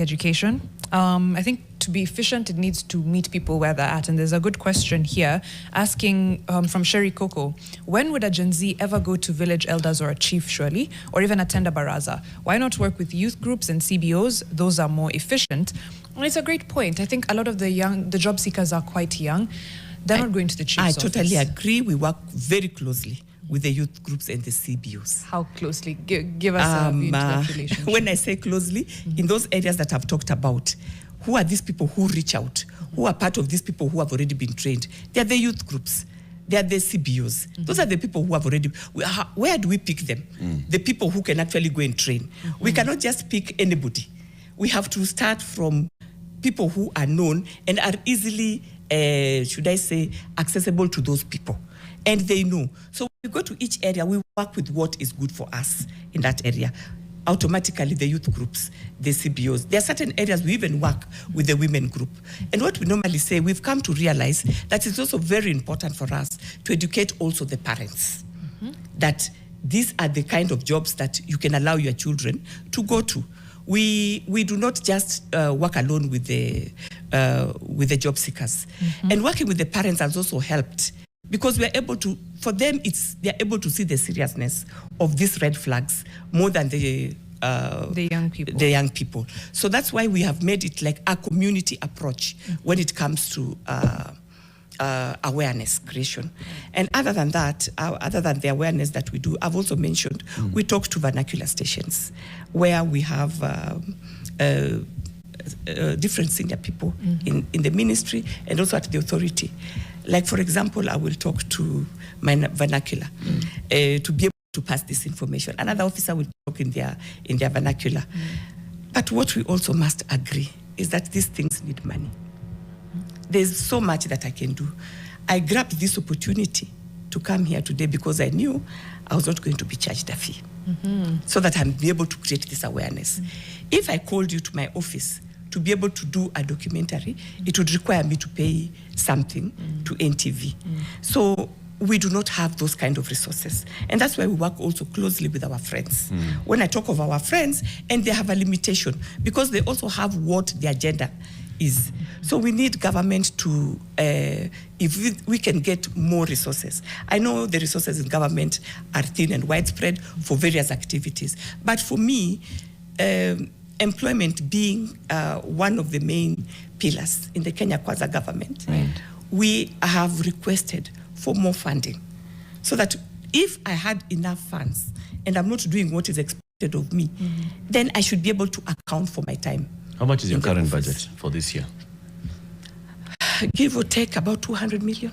education. I think to be efficient, it needs to meet people where they're at. And there's a good question here asking from Sherry Coco, when would a Gen Z ever go to village elders or a chief, surely, or even attend a baraza? Why not work with youth groups and CBOs? Those are more efficient. And it's a great point. I think a lot of the job seekers are quite young. They're not going to the chief's office. I totally agree. We work very closely with the youth groups and the CBOs. How closely? Give us a view into that relationship. When I say closely, in those areas that I've talked about, who are these people who reach out? Who are part of these people who have already been trained? They are the youth groups. They are the CBOs. Those are the people who have already... Where do we pick them? The people who can actually go and train. We cannot just pick anybody. We have to start from people who are known and are easily, should I say, accessible to those people. And they know. So when we go to each area, we work with what is good for us in that area. Automatically, the youth groups, the CBOs. There are certain areas we even work with the women group. And what we normally say, we've come to realize that it's also very important for us to educate also the parents. That these are the kind of jobs that you can allow your children to go to. We do not just work alone with the job seekers. And working with the parents has also helped, because we are able to, for them, they are able to see the seriousness of these red flags more than the young people. The young people. So that's why we have made it like a community approach when it comes to awareness creation. And other than that, other than the awareness that we do, I've also mentioned, we talk to vernacular stations where we have different senior people in the ministry and also at the authority. Like, for example, I will talk to my vernacular to be able to pass this information. Another officer will talk in their vernacular. But what we also must agree is that these things need money. There's so much that I can do. I grabbed this opportunity to come here today because I knew I was not going to be charged a fee, so that I'd be able to create this awareness. If I called you to my office to be able to do a documentary, it would require me to pay something to NTV. So we do not have those kind of resources. And that's why we work also closely with our friends. When I talk of our friends, and they have a limitation, because they also have what their agenda is. So we need government to, if we can get more resources. I know the resources in government are thin and widespread for various activities. But for me, employment being one of the main pillars in the Kenya Kwanza government, we have requested for more funding, so that if I had enough funds and I'm not doing what is expected of me, then I should be able to account for my time. How much is your current budget for this year? Give or take about 200 million.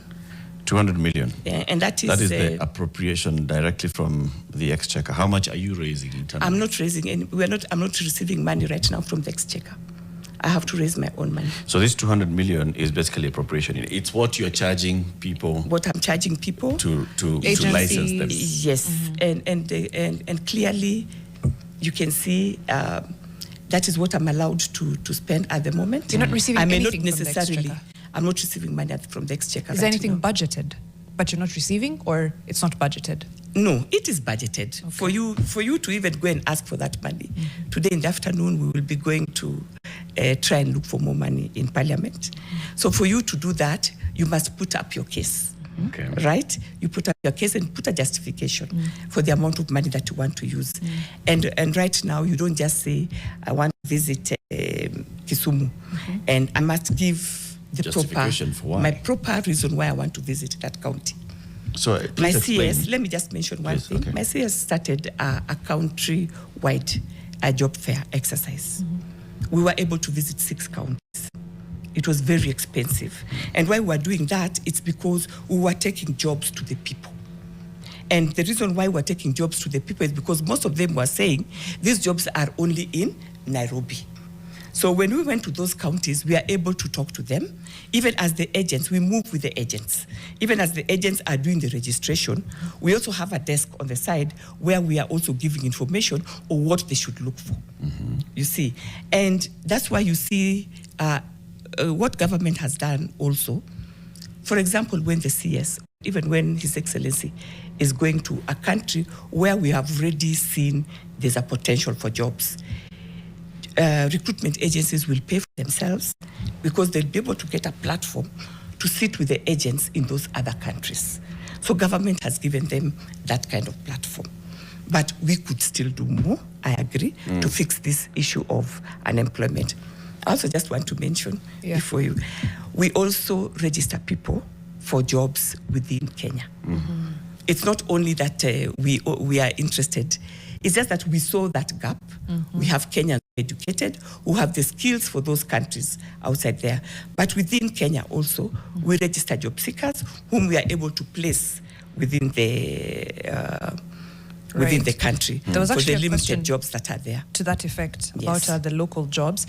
200 million. Yeah, and that is the appropriation directly from the Exchequer. How much are you raising internally? I'm not raising any. I'm not receiving money right now from the Exchequer. I have to raise my own money. So this 200 million is basically appropriation. It's what you're charging people. What I'm charging people to license them. Yes, and clearly, you can see. That is what I'm allowed to spend at the moment. You're not receiving anything from the Exchequer? I'm not receiving money from the Exchequer. Is there anything budgeted, but you're not receiving, or it's not budgeted? No, it is budgeted. Okay. For you to even go and ask for that money. Today in the afternoon, we will be going to try and look for more money in Parliament. So for you to do that, you must put up your case. Right? You put up your case and put a justification for the amount of money that you want to use. And right now, you don't just say, I want to visit Kisumu, and I must give the my proper reason why I want to visit that county. So my CS, let me just mention one thing. My CS started a country-wide job fair exercise. We were able to visit 6 counties. It was very expensive. And why we were doing that, it's because we were taking jobs to the people. And the reason why we're taking jobs to the people is because most of them were saying these jobs are only in Nairobi. So when we went to those counties, we are able to talk to them. Even as the agents, we move with the agents. Even as the agents are doing the registration, we also have a desk on the side where we are also giving information on what they should look for. You see, and that's why you see what government has done also. For example, when the CS, even when His Excellency is going to a country where we have already seen there's a potential for jobs, recruitment agencies will pay for themselves because they'll be able to get a platform to sit with the agents in those other countries. So government has given them that kind of platform. But we could still do more, I agree, to fix this issue of unemployment. I also just want to mention before you, we also register people for jobs within Kenya. It's not only that we are interested, it's just that we saw that gap. We have Kenyans educated who have the skills for those countries outside there. But within Kenya also, we register job seekers whom we are able to place within the country There was for actually the a limited question jobs that are there. to that effect about the local jobs.